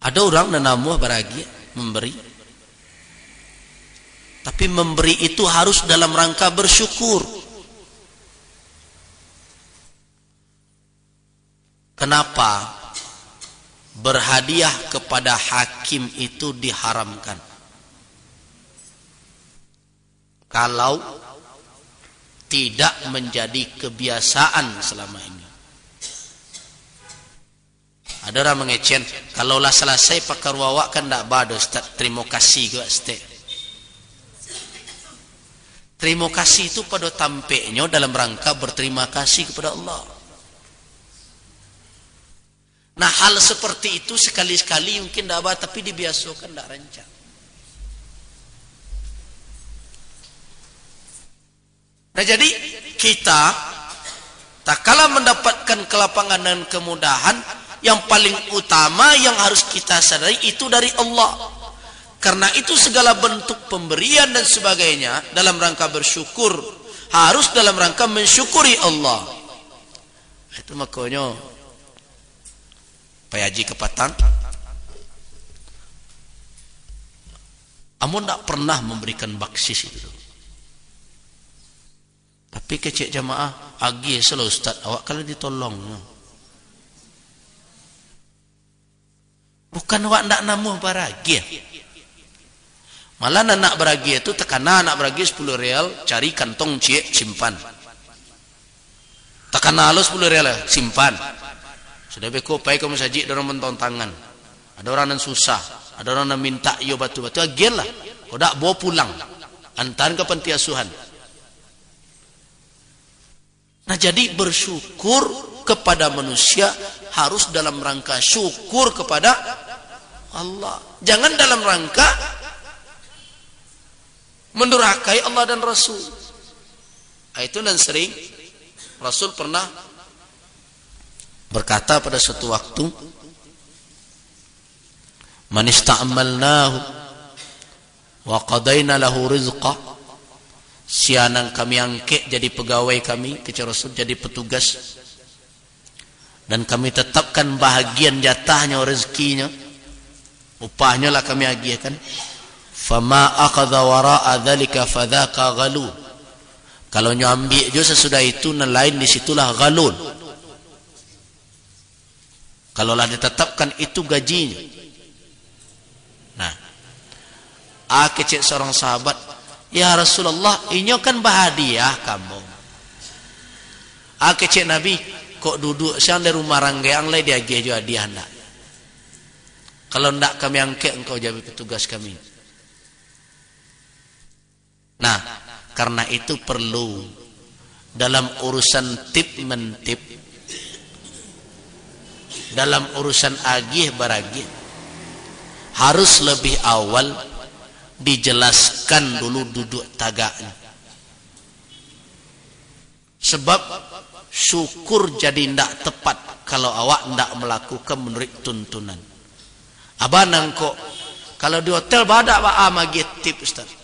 Ada orang nanamuh baragia memberi, tapi memberi itu harus dalam rangka bersyukur. Kenapa berhadiah kepada hakim itu diharamkan? Kalau tidak menjadi kebiasaan selama ini. Ada orang mengecen, kalaulah selesai pakar wawak kan tak bado, Ustaz, terima kasih juga, Ustaz. Terima kasih itu pada tampaknya dalam rangka berterima kasih kepada Allah. Nah, hal seperti itu sekali-sekali mungkin tak apa, tapi dibiasakan, tak rancang. Nah, jadi kita tak kalah mendapatkan kelapangan dan kemudahan, yang paling utama yang harus kita sadari itu dari Allah. Karena itu segala bentuk pemberian dan sebagainya dalam rangka bersyukur harus dalam rangka mensyukuri Allah. Itu makanya Pak Haji Kepatang amun tak pernah memberikan baksis itu. Tapi kecik jamaah agi selalu, Ustaz, awak kalau ditolong. Bukan awak nak namuh baragia. Malah anak baragia itu tekana anak baragia 10 rial, cari kantong cie simpan. Tekana lo 10 rial simpan. Sudah beko pai kamu saji dorong mentong tangan. Ada orang yang susah, ada orang yang minta yo batu-batu agen lah. Kau dak bawa pulang. Antar ke panti asuhan. Nah, jadi bersyukur kepada manusia harus dalam rangka syukur kepada Allah. Jangan dalam rangka mendurhakai Allah dan Rasul. Itu dan sering Rasul pernah berkata pada suatu waktu, man ista'amalnahu wa qadaina lahu rizqa, sianang kami angkat jadi pegawai kami, kata Rasul, jadi petugas, dan kami tetapkan bahagian jatahnya, rezekinya, upahnya lah kami agihkan. Fama akhadha wara'a dzalika fadzaka ghalul. Kalau nyo ambil jo sesudah itu lain di situlah ghalul. Kalau lah ditetapkan itu gajinya. Nah, kecik seorang sahabat, ya Rasulullah, ini kan bahadiah kamu. Kecik Nabi, kok duduk siang dari rumah rangga yang lain dia agih juga dia hendak. Kalau hendak kami angkat, engkau jadi petugas kami. Nah, karena itu perlu dalam urusan tip mentip, dalam urusan agih baragih, harus lebih awal dijelaskan dulu duduk tagaknya. Sebab syukur jadi ndak tepat kalau awak ndak melakukan menurut tuntunan. Abanang kok kalau di hotel badak pak amagi tip, Ustaz.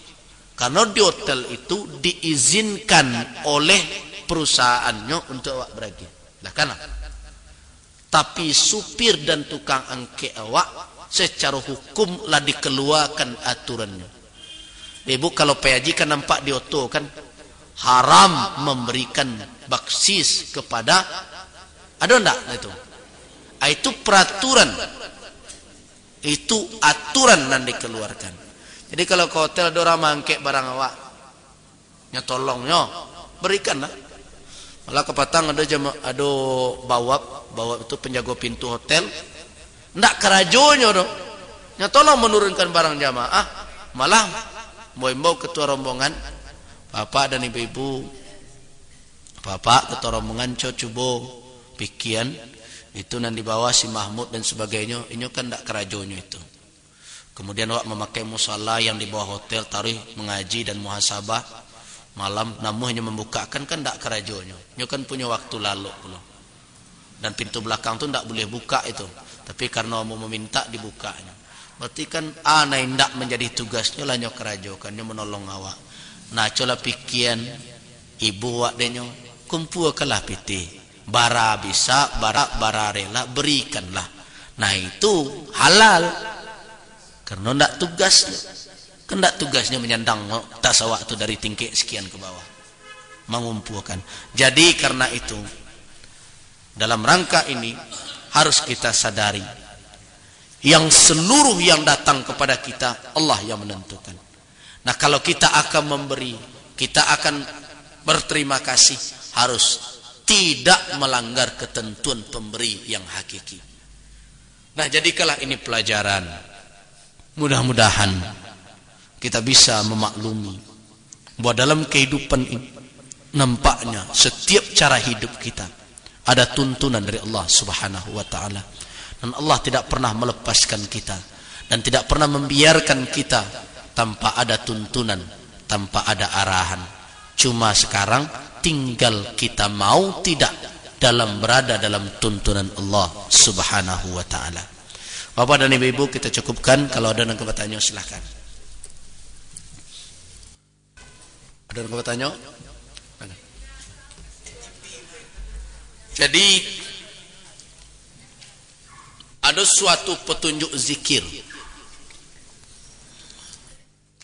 Karena di hotel itu diizinkan oleh perusahaannya untuk awak beragi. Lah kan? Tapi supir dan tukang angke awak secara hukum lah dikeluarkan aturannya. Ibu kalau PAJ kan nampak di auto kan haram memberikan baksis kepada, ada enggak itu? Itu peraturan. Itu aturan yang dikeluarkan. Jadi kalau ke hotel ada orang mangkek barang awak, nya tolongnya berikanlah. Malah Kepatang ada bawab itu penjaga pintu hotel, ndak kerajonya dong, nya tolong menurunkan barang jamaah. Malah mau ketua rombongan, bapak dan ibu-ibu, bapak ketua rombongan coba pikian itu nanti dibawa si Mahmud dan sebagainya, ini kan ndak kerajonya itu. Kemudian awak memakai musala yang di bawah hotel, tarikh mengaji dan muhasabah malam, namun hanya membukakan kan tak kerajonya. Nyo kan punya waktu lalu pula. Dan pintu belakang tu tak boleh buka itu. Tapi karena mau meminta dibukanya. Berarti kan ndak menjadi tugasnya lah nyo kerajokan, nyo menolong awak. Nah, cola pikian ibu awak denyo kumpul kalah piti. Bara bisa, bara rela berikanlah. Nah itu halal karena ndak tugasnya. Kan ndak tugasnya menyandang tasawuf itu dari tingkik sekian ke bawah, mengumpulkan. Jadi karena itu dalam rangka ini harus kita sadari yang seluruh yang datang kepada kita Allah yang menentukan. Nah kalau kita akan memberi, kita akan berterima kasih, harus tidak melanggar ketentuan pemberi yang hakiki. Nah jadikanlah ini pelajaran. Mudah-mudahan kita bisa memaklumi bahwa dalam kehidupan ini nampaknya setiap cara hidup kita ada tuntunan dari Allah Subhanahu wa taala, dan Allah tidak pernah melepaskan kita dan tidak pernah membiarkan kita tanpa ada tuntunan, tanpa ada arahan. Cuma sekarang tinggal kita mau tidak dalam berada dalam tuntunan Allah Subhanahu wa taala. Bapak dan Ibu, kita cukupkan. Kalau ada yang bertanya silahkan. Ada yang bertanya? Jadi ada suatu petunjuk zikir,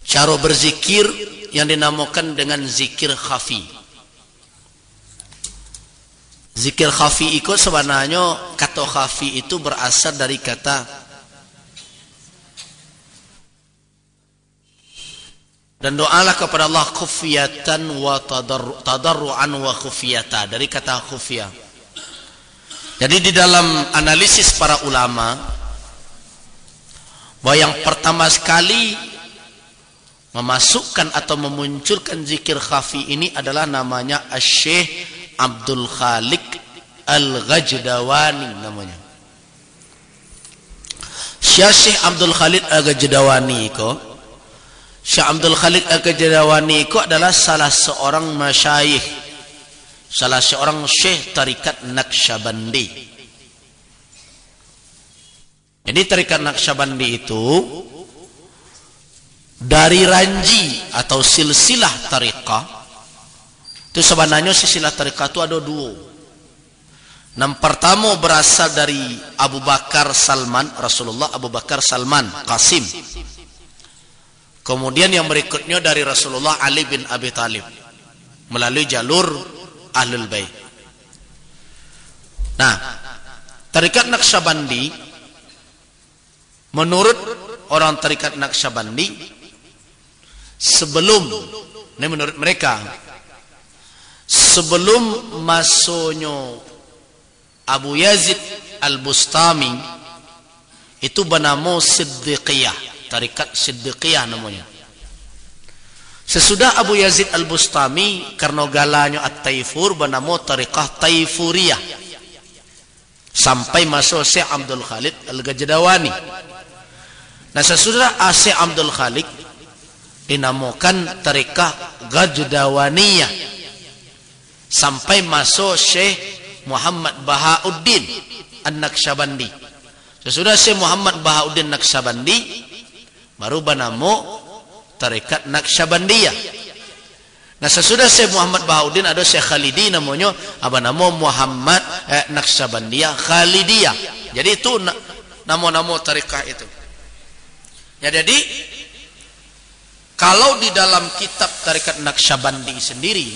cara berzikir yang dinamakan dengan zikir khafi. Zikir khafi itu sebenarnya kata khafi itu berasal dari kata dan doalah kepada Allah khufiyatan wa tadarruan wa khufiyata, dari kata khufiyah. Jadi di dalam analisis para ulama bahwa yang pertama sekali memasukkan atau memunculkan zikir khafi ini adalah namanya Syekh Abdul Khaliq Al-Ghajdawani namanya. Syekh Abdul Khaliq Al-Ghajdawani itu, Syekh Abdul Khaliq Al-Ghajdawani itu adalah salah seorang masyayikh, salah seorang syekh tarikat Naqsyabandi. Jadi tarikat Naqsyabandi itu dari ranji atau silsilah tariqah itu sebenarnya silsilah tariqah itu ada dua. Yang pertama berasal dari Abu Bakar Salman, Rasulullah Abu Bakar Salman Qasim. Kemudian yang berikutnya dari Rasulullah Ali bin Abi Thalib melalui jalur Ahlul Bait. Nah, tarikat Naqsyabandi menurut orang tarikat Naqsyabandi sebelum, ini menurut mereka, sebelum masuknya Abu Yazid Al-Bustami itu bernama Siddiqiyah, tarikat Siddiqiyah namanya. Sesudah Abu Yazid Al-Bustami karena galanya At-Taifur bernama tariqah Taifuriyah sampai masuk Syekh Abdul Khaliq Al-Ghajdawani. Nah sesudah Syekh Abdul Khaliq dinamakan tariqah Ghajdawaniyah sampai masuk Syekh Muhammad Bahauddin An-Naqsyabandi. Sesudah Syekh Muhammad Bahauddin Naqsyabandi baru bernama tarikat Naqsyabandiyah. Nah sesudah Syekh Muhammad Bahauddin ada Syekh Khalidi namanya, apa nama Muhammad Naqsyabandiyah Khalidiyah. Jadi itu nama-nama tarikah itu. Ya, jadi kalau di dalam kitab tarikat Naqsyabandi sendiri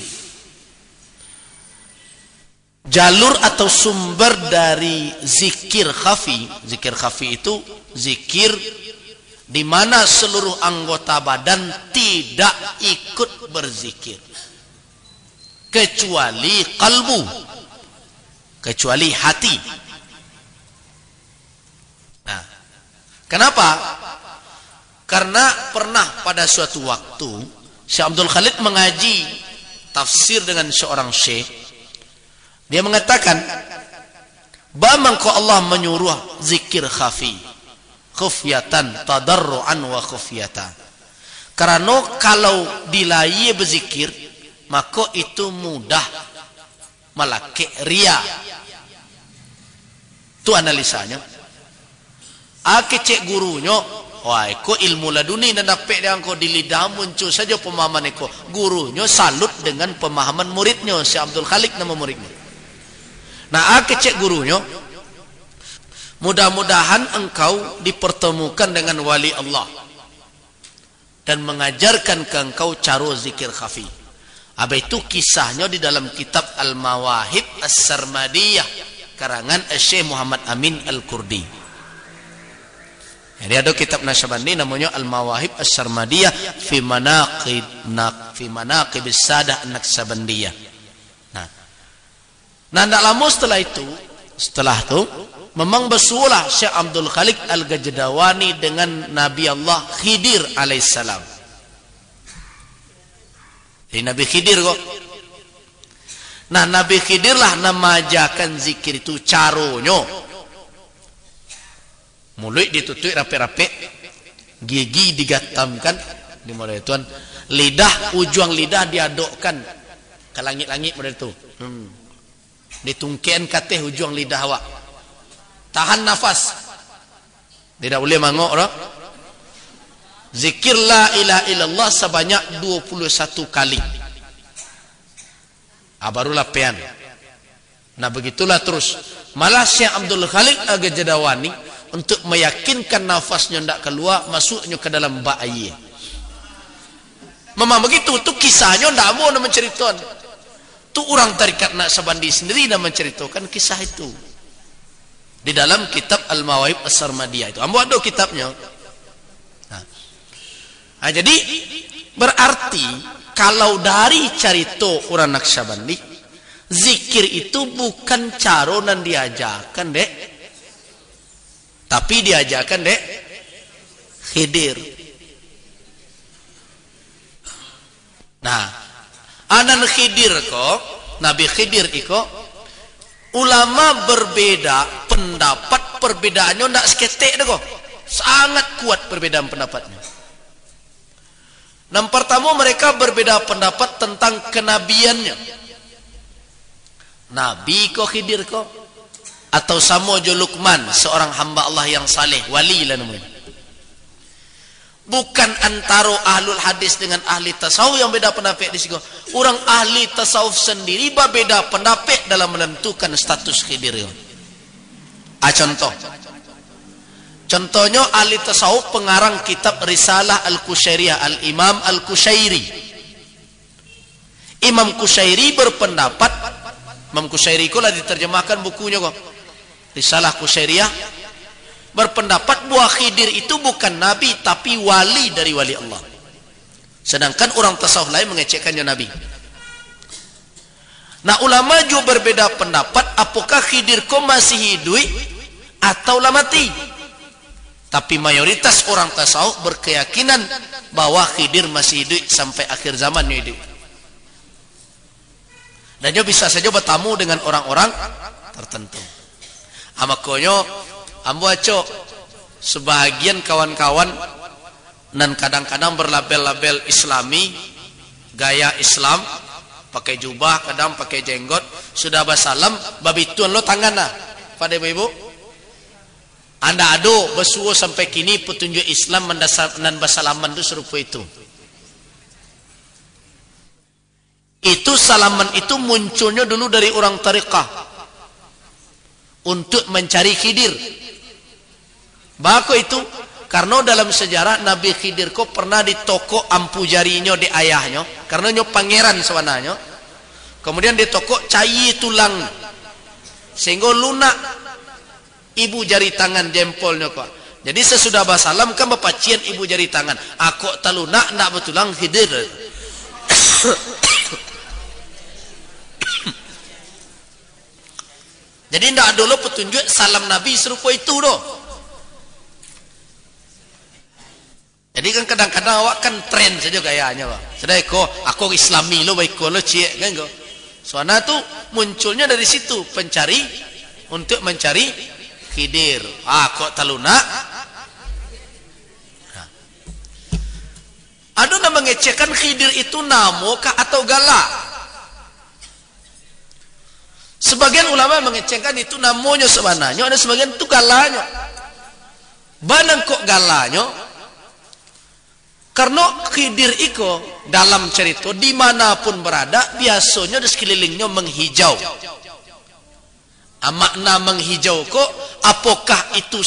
jalur atau sumber dari zikir khafi itu zikir di mana seluruh anggota badan tidak ikut berzikir kecuali kalbu, kecuali hati. Nah, kenapa? Karena pernah pada suatu waktu Syekh Abdul Khaliq mengaji tafsir dengan seorang syekh. Dia mengatakan, "Bamangko Allah menyuruh zikir khafi, khufyatan tadarruan wa khufyata." Karena kalau dilai berzikir, maka itu mudah melakik ria. Itu analisanya. Cek gurunya, wah, ko ilmu laduni dan dapat dia ko di lidah muncul saja pemahaman ko. Gurunya salut dengan pemahaman muridnya, Syekh Abdul Khaliq nama muridnya. Nah, cek gurunya Mudah-mudahan engkau dipertemukan dengan wali Allah dan mengajarkan ke engkau cara zikir khafi. Itu kisahnya di dalam kitab Al-Mawahib As-Sarmadiyah karangan Syekh Muhammad Amin Al-Kurdi. Jadi ada kitab Naqsyabandi namanya Al-Mawahib As-Sarmadiyah fi manaqib as-sadah Naqsyabandiyah. Nah, tidak lama setelah itu memang bersulah Syekh Abdul Khaliq Al-Gajdawani dengan Nabi Allah Khidir alaihissalam. Jadi Nabi Khidir kok. Nah, Nabi Khidir lah namajakan zikir itu caronyo. Mulut ditutup rapi-rapi, gigi digatamkan di model tuan, lidah ujung lidah diadukkan ke langit-langit model itu. Ditungken kateh ujung lidah awak. Tahan nafas. Tidak boleh mangok dah. Zikir la ilaha illallah sebanyak 21 kali. Barulah pian. Nah, begitulah terus. Malah Syekh Abdul Khaliq Al-Gajdawani untuk meyakinkan nafasnya tidak keluar, masuknya ke dalam bak air. Memang begitu. Itu kisahnya tidak mau menceritakan. Itu orang tarikat Naqsyabandi sendiri yang menceritakan kisah itu di dalam kitab Al-Mawahib As-Sarmadiyah itu. Ambo ada kitabnya. Nah, jadi berarti kalau dari cerita orang Naqsyabandi, zikir itu bukan cara yang diajarkan dek, tapi diajarkan dek Khidir. Nah, anan Khidir kok, Nabi Khidir iko, ulama berbeda pendapat, perbedaannya tidak seketek deh kok, sangat kuat perbedaan pendapatnya. Yang pertama, mereka berbeda pendapat tentang kenabiannya. Nabi kok Khidir kok, atau sama jo Luqman, seorang hamba Allah yang saleh, wali lah namanya. Bukan antara ahlul hadis dengan ahli tasawuf yang beda pendapat di sini. Orang ahli tasawuf sendiri berbeda pendapat dalam menentukan status Khidir. Contohnya ahli tasawuf pengarang kitab Risalah Al-Qushairiyah, Al-Imam Al-Qushairi. Imam Qushairi berpendapat, Imam Qushairi itu lah diterjemahkan bukunya kok, Risalah Qushairiyah, berpendapat bahwa Khidir itu bukan nabi tapi wali dari wali Allah. Sedangkan orang tasawuf lain mengecekkannya nabi. Nah, ulama juga berbeda pendapat apakah Khidir kok masih hidup atau lah mati. Tapi mayoritas orang tasawuf berkeyakinan bahwa Khidir masih hidup sampai akhir zamannya hidup. Dan dia bisa saja bertamu dengan orang-orang tertentu. Makanya ambo aco sebahagian kawan-kawan dan kadang-kadang berlabel-label Islami, gaya Islam, pakai jubah, kadang pakai jenggot, sudah basalam, babituan lo tangan lah pada ibu-ibu. Anda ado bersuruh sampai kini petunjuk Islam dan basalaman itu serupa itu. Itu salaman itu munculnya dulu dari orang tariqah untuk mencari Khidir. Bako itu karena dalam sejarah Nabi Khidir kok pernah di toko ampu jarinya di ayahnya, karena nyo pangeran sebenarnya. Kemudian di toko cayi tulang sehingga lunak ibu jari tangan jempolnya kok. Jadi sesudah basalam kan bapacian ibu jari tangan. Aku talunak nak betulang Khidir. Jadi tidak dulu petunjuk salam Nabi serupa itu doh. Jadi kan kadang-kadang awak kan tren saja gayanya, Pak. Sedai ko aku Islami lo baik ko lo cie kan ko. Soalnya tu munculnya dari situ pencari untuk mencari Khidir. Kok taluna? Ada yang mengecekkan Khidir itu namo kah atau galak? Sebagian ulama mengecekkan itu namanya sebenarnya, ada sebagian itu galanya. Banang kok galanya? Karena Khidir itu dalam cerita dimanapun berada biasanya di sekelilingnya menghijau. Makna menghijau kok apakah itu